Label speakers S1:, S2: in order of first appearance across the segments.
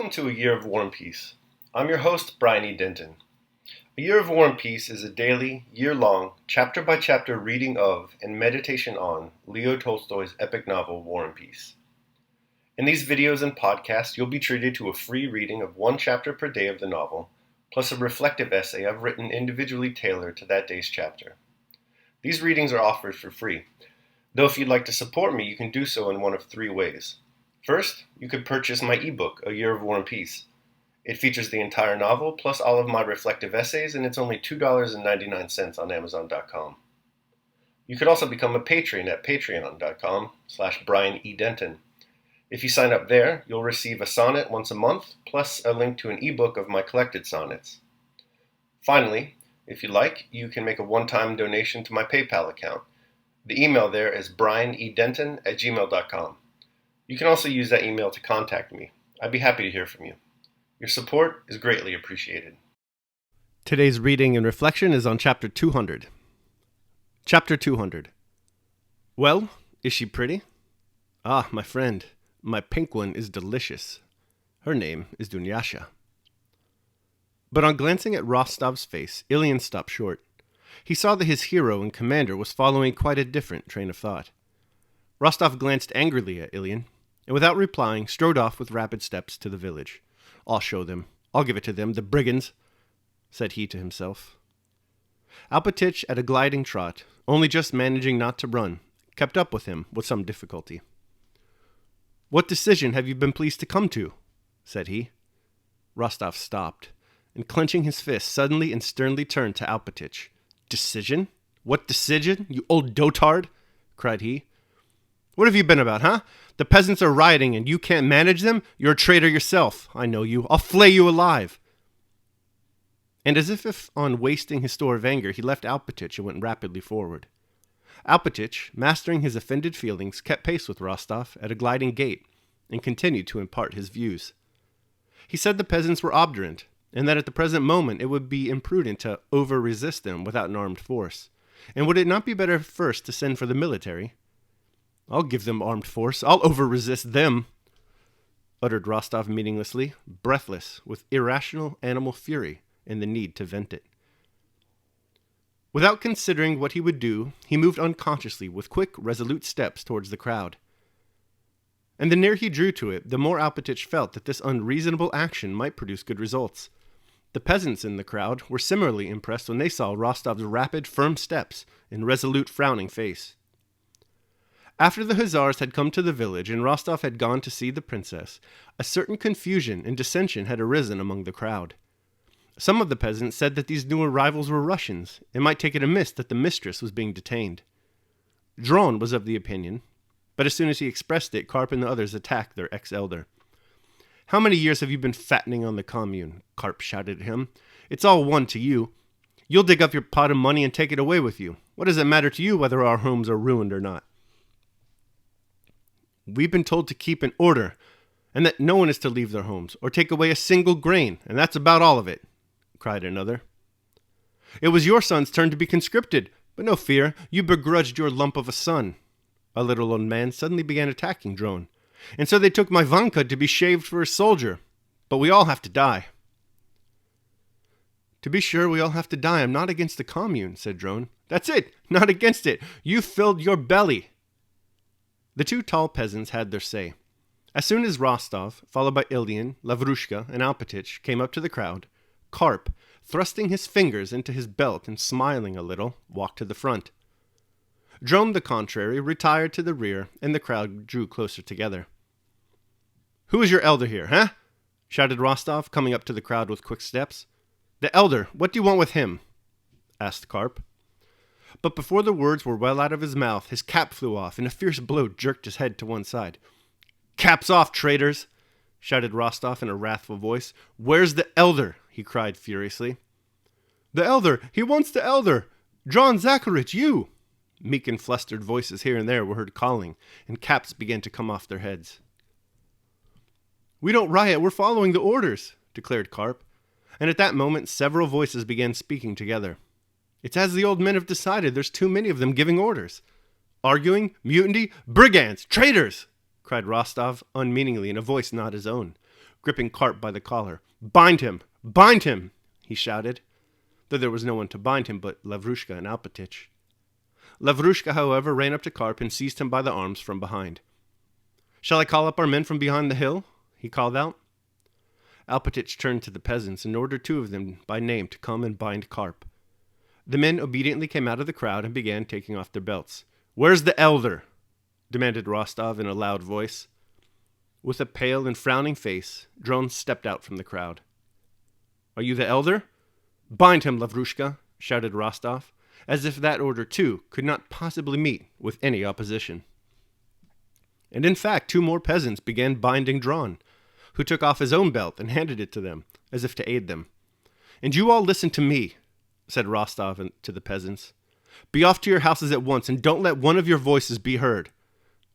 S1: Welcome to A Year of War and Peace. I'm your host, Brian E. Denton. A Year of War and Peace is a daily, year-long, chapter-by-chapter reading of and meditation on Leo Tolstoy's epic novel, War and Peace. In these videos and podcasts, you'll be treated to a free reading of one chapter per day of the novel, plus a reflective essay I've written individually tailored to that day's chapter. These readings are offered for free, though if you'd like to support me, you can do so in one of three ways. First, you could purchase my ebook, A Year of War and Peace. It features the entire novel, plus all of my reflective essays, and it's only $2.99 on Amazon.com. You could also become a patron at patreon.com/BrianEDenton. If you sign up there, you'll receive a sonnet once a month, plus a link to an ebook of my collected sonnets. Finally, if you like, you can make a one-time donation to my PayPal account. The email there is brianedenton@gmail.com. You can also use that email to contact me. I'd be happy to hear from you. Your support is greatly appreciated.
S2: Today's reading and reflection is on Chapter 200. Chapter 200. Well, is she pretty? Ah, my friend, my pink one is delicious. Her name is Dunyasha. But on glancing at Rostov's face, Ilyin stopped short. He saw that his hero and commander was following quite a different train of thought. Rostov glanced angrily at Ilyin, and without replying, strode off with rapid steps to the village. I'll show them. I'll give it to them, the brigands, said he to himself. Alpatych, at a gliding trot, only just managing not to run, kept up with him with some difficulty. What decision have you been pleased to come to? Said he. Rostov stopped, and clenching his fist, suddenly and sternly turned to Alpatych. Decision? What decision, you old dotard? Cried he. What have you been about, huh? The peasants are rioting and you can't manage them? You're a traitor yourself. I know you. I'll flay you alive. And as if on wasting his store of anger, he left Alpatych and went rapidly forward. Alpatych, mastering his offended feelings, kept pace with Rostov at a gliding gait and continued to impart his views. He said the peasants were obdurate and that at the present moment it would be imprudent to over-resist them without an armed force. And would it not be better first to send for the military? I'll give them armed force. I'll over-resist them, uttered Rostov meaninglessly, breathless with irrational animal fury and the need to vent it. Without considering what he would do, he moved unconsciously with quick, resolute steps towards the crowd. And the nearer he drew to it, the more Alpatych felt that this unreasonable action might produce good results. The peasants in the crowd were similarly impressed when they saw Rostov's rapid, firm steps and resolute, frowning face. After the hussars had come to the village and Rostov had gone to see the princess, a certain confusion and dissension had arisen among the crowd. Some of the peasants said that these new arrivals were Russians, and might take it amiss that the mistress was being detained. Dron was of the opinion, but as soon as he expressed it, Karp and the others attacked their ex-elder. How many years have you been fattening on the commune? Karp shouted at him. It's all one to you. You'll dig up your pot of money and take it away with you. What does it matter to you whether our homes are ruined or not? We've been told to keep in order, and that no one is to leave their homes, or take away a single grain, and that's about all of it, cried another. It was your son's turn to be conscripted, but no fear, you begrudged your lump of a son. A little old man suddenly began attacking Dron, and so they took my Vanka to be shaved for a soldier, but we all have to die. To be sure, we all have to die. I'm not against the commune, said Dron. That's it, not against it. You filled your belly. The two tall peasants had their say. As soon as Rostov, followed by Ilyin, Lavrushka, and Alpatych, came up to the crowd, Karp, thrusting his fingers into his belt and smiling a little, walked to the front. Dron, the contrary, retired to the rear, and the crowd drew closer together. Who is your elder here, huh? Shouted Rostov, coming up to the crowd with quick steps. The elder, what do you want with him? Asked Karp. But before the words were well out of his mouth, his cap flew off, and a fierce blow jerked his head to one side. Caps off, traitors! Shouted Rostov in a wrathful voice. Where's the elder? He cried furiously. The elder! He wants the elder! Dron Zakharich, you! Meek and flustered voices here and there were heard calling, and caps began to come off their heads. We don't riot, we're following the orders, declared Karp, and at that moment several voices began speaking together. It's as the old men have decided. There's too many of them giving orders. Arguing, mutiny, brigands, traitors, cried Rostov unmeaningly in a voice not his own. gripping Karp by the collar. "Bind him! Bind him!" he shouted, though there was no one to bind him but Lavrushka and Alpatich. Lavrushka, however, ran up to Karp and seized him by the arms from behind. "Shall I call up our men from behind the hill?" he called out. Alpatich turned to the peasants and ordered 2 of them by name to come and bind Karp. The men obediently came out of the crowd and began taking off their belts. "Where's the elder?" demanded Rostov in a loud voice. With a pale and frowning face, Dron stepped out from the crowd. "Are you the elder? Bind him, Lavrushka," shouted Rostov, as if that order, too, could not possibly meet with any opposition. And in fact, 2 more peasants began binding Dron, who took off his own belt and handed it to them, as if to aid them. "And you all listen to me," said Rostov to the peasants. "Be off to your houses at once, and don't let one of your voices be heard.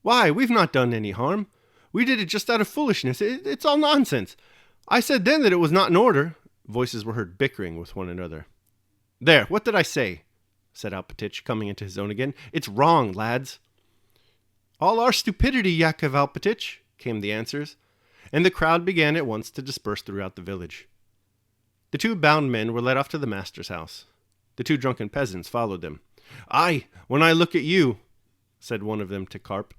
S2: Why, we've not done any harm. We did it just out of foolishness. It's all nonsense. I said then that it was not in order." Voices were heard bickering with one another. "There, what did I say?" said Alpatich, coming into his own again. "It's wrong, lads." "All our stupidity, Yakov Alpatich," came the answers, and the crowd began at once to disperse throughout the village. The 2 bound men were led off to the master's house. The 2 drunken peasants followed them. "Aye, when I look at you," said one of them to Karp.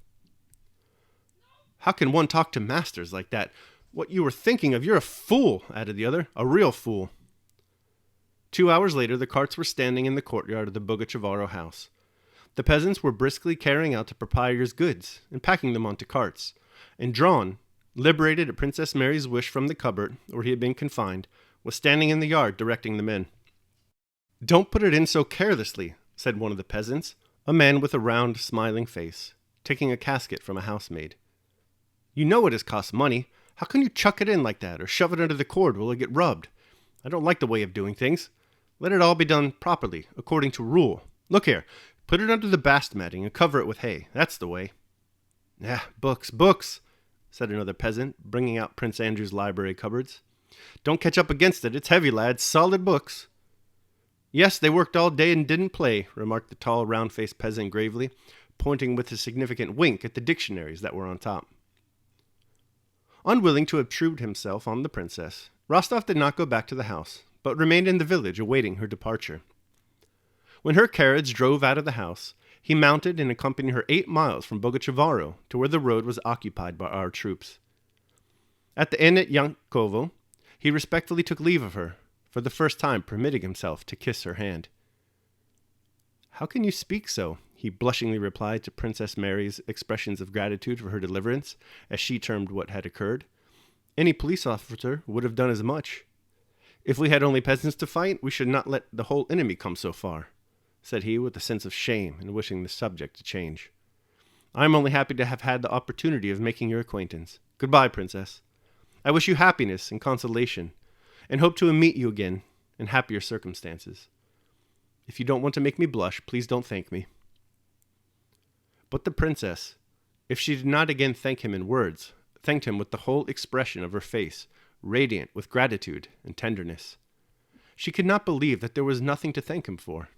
S2: "How can one talk to masters like that? What you were thinking of, you're a fool," added the other. "A real fool." 2 hours later, the carts were standing in the courtyard of the Bogachevaro house. The peasants were briskly carrying out the proprietor's goods and packing them onto carts, and Dron, liberated at Princess Mary's wish from the cupboard where he had been confined, was standing in the yard directing the men. "Don't put it in so carelessly," said one of the peasants, a man with a round, smiling face, taking a casket from a housemaid. "You know it has cost money. How can you chuck it in like that, or shove it under the cord while it get rubbed? I don't like the way of doing things. Let it all be done properly, according to rule. Look here, put it under the bast matting and cover it with hay. That's the way." Books, books," said another peasant, bringing out Prince Andrew's library cupboards. "Don't catch up against it. It's heavy, lads. Solid books." "Yes, they worked all day and didn't play," remarked the tall, round-faced peasant gravely, pointing with a significant wink at the dictionaries that were on top. Unwilling to obtrude himself on the princess, Rostov did not go back to the house, but remained in the village awaiting her departure. When her carriage drove out of the house, he mounted and accompanied her 8 miles from Bogachevaro to where the road was occupied by our troops. At the inn at Yankovo, he respectfully took leave of her, for the first time permitting himself to kiss her hand. "How can you speak so?" he blushingly replied to Princess Mary's expressions of gratitude for her deliverance, as she termed what had occurred. "Any police officer would have done as much. If we had only peasants to fight, we should not let the whole enemy come so far," said he with a sense of shame and wishing the subject to change. "I am only happy to have had the opportunity of making your acquaintance. Goodbye, Princess. I wish you happiness and consolation, and hope to meet you again in happier circumstances. If you don't want to make me blush, please don't thank me." But the princess, if she did not again thank him in words, thanked him with the whole expression of her face, radiant with gratitude and tenderness. She could not believe that there was nothing to thank him for.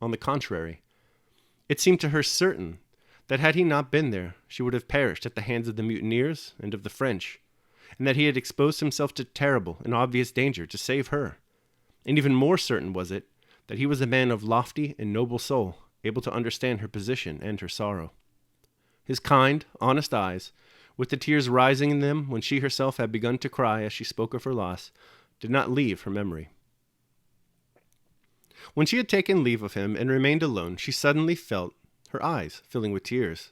S2: On the contrary, it seemed to her certain that had he not been there, she would have perished at the hands of the mutineers and of the French, and that he had exposed himself to terrible and obvious danger to save her. And even more certain was it that he was a man of lofty and noble soul, able to understand her position and her sorrow. His kind, honest eyes, with the tears rising in them when she herself had begun to cry as she spoke of her loss, did not leave her memory. When she had taken leave of him and remained alone, she suddenly felt her eyes filling with tears.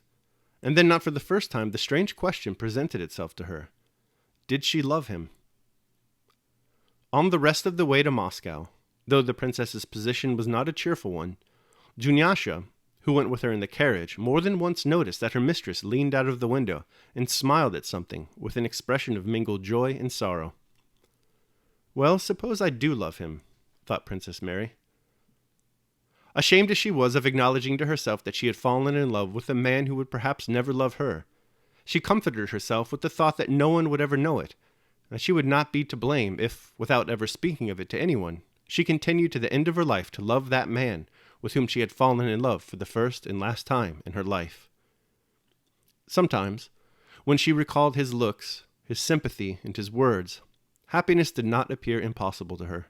S2: And then, not for the first time, the strange question presented itself to her. Did she love him? On the rest of the way to Moscow, though the princess's position was not a cheerful one, Dunyasha, who went with her in the carriage, more than once noticed that her mistress leaned out of the window and smiled at something with an expression of mingled joy and sorrow. "Well, suppose I do love him," thought Princess Mary. Ashamed as she was of acknowledging to herself that she had fallen in love with a man who would perhaps never love her, she comforted herself with the thought that no one would ever know it, and she would not be to blame if, without ever speaking of it to anyone, she continued to the end of her life to love that man with whom she had fallen in love for the first and last time in her life. Sometimes, when she recalled his looks, his sympathy, and his words, happiness did not appear impossible to her.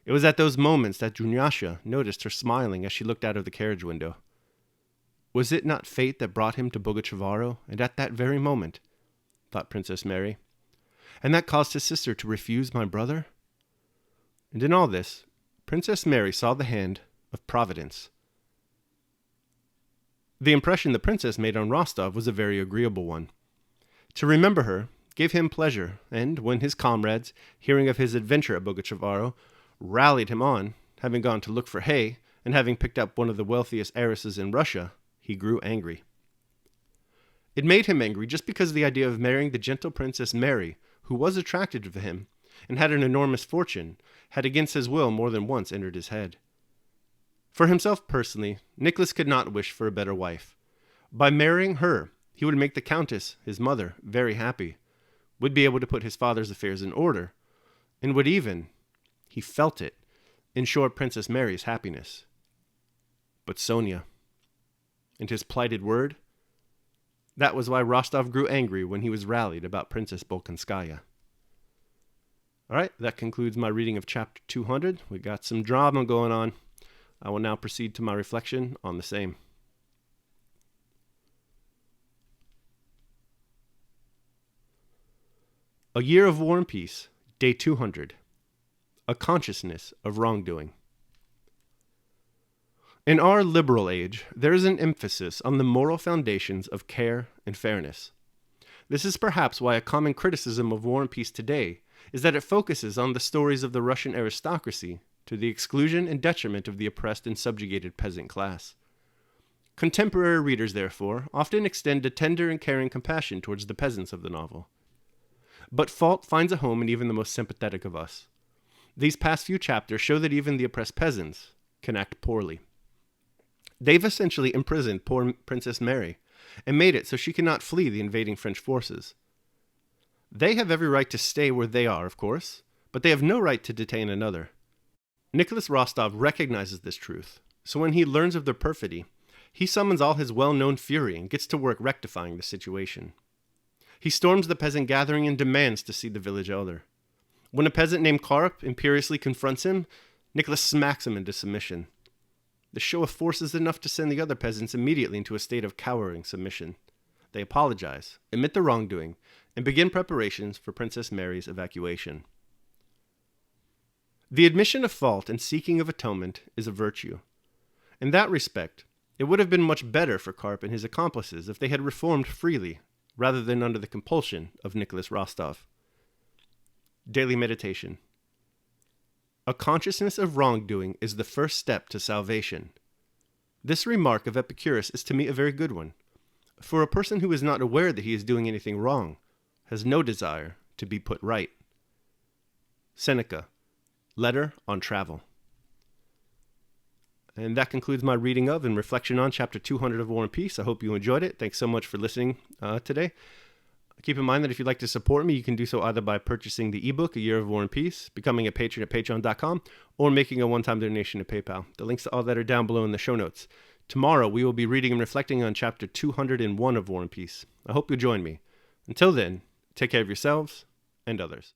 S2: It was at those moments that Dunyasha noticed her smiling as she looked out of the carriage window. Was it not fate that brought him to Bogachavaro, and at that very moment, thought Princess Mary, and that caused his sister to refuse my brother? And in all this, Princess Mary saw the hand of Providence. The impression the princess made on Rostov was a very agreeable one. To remember her gave him pleasure, and when his comrades, hearing of his adventure at Bogachavaro, rallied him on, having gone to look for hay, and having picked up one of the wealthiest heiresses in Russia, he grew angry. It made him angry just because the idea of marrying the gentle Princess Mary, who was attracted to him, and had an enormous fortune, had against his will more than once entered his head. For himself personally, Nicholas could not wish for a better wife. By marrying her, he would make the Countess, his mother, very happy, would be able to put his father's affairs in order, and would even, he felt it, ensure Princess Mary's happiness. But Sonia, and his plighted word? That was why Rostov grew angry when he was rallied about Princess Bolkonskaya. All right, that concludes my reading of chapter 200. We got some drama going on. I will now proceed to my reflection on the same. A Year of War and Peace, Day 200. A Consciousness of Wrongdoing. In our liberal age, there is an emphasis on the moral foundations of care and fairness. This is perhaps why a common criticism of War and Peace today is that it focuses on the stories of the Russian aristocracy to the exclusion and detriment of the oppressed and subjugated peasant class. Contemporary readers, therefore, often extend a tender and caring compassion towards the peasants of the novel. But fault finds a home in even the most sympathetic of us. These past few chapters show that even the oppressed peasants can act poorly. They've essentially imprisoned poor Princess Mary and made it so she cannot flee the invading French forces. They have every right to stay where they are, of course, but they have no right to detain another. Nicholas Rostov recognizes this truth, so when he learns of their perfidy, he summons all his well-known fury and gets to work rectifying the situation. He storms the peasant gathering and demands to see the village elder. When a peasant named Karp imperiously confronts him, Nicholas smacks him into submission. The show of force is enough to send the other peasants immediately into a state of cowering submission. They apologize, admit their wrongdoing, and begin preparations for Princess Mary's evacuation. The admission of fault and seeking of atonement is a virtue. In that respect, it would have been much better for Karp and his accomplices if they had reformed freely, rather than under the compulsion of Nicholas Rostov. Daily Meditation. A consciousness of wrongdoing is the first step to salvation. This remark of Epicurus is to me a very good one, for a person who is not aware that he is doing anything wrong has no desire to be put right. Seneca, Letter on Travel. And that concludes my reading of and reflection on Chapter 200 of War and Peace. I hope you enjoyed it. Thanks so much for listening today. Keep in mind that if you'd like to support me, you can do so either by purchasing the ebook, A Year of War and Peace, becoming a patron at patreon.com, or making a one-time donation to PayPal. The links to all that are down below in the show notes. Tomorrow, we will be reading and reflecting on Chapter 201 of War and Peace. I hope you'll join me. Until then, take care of yourselves and others.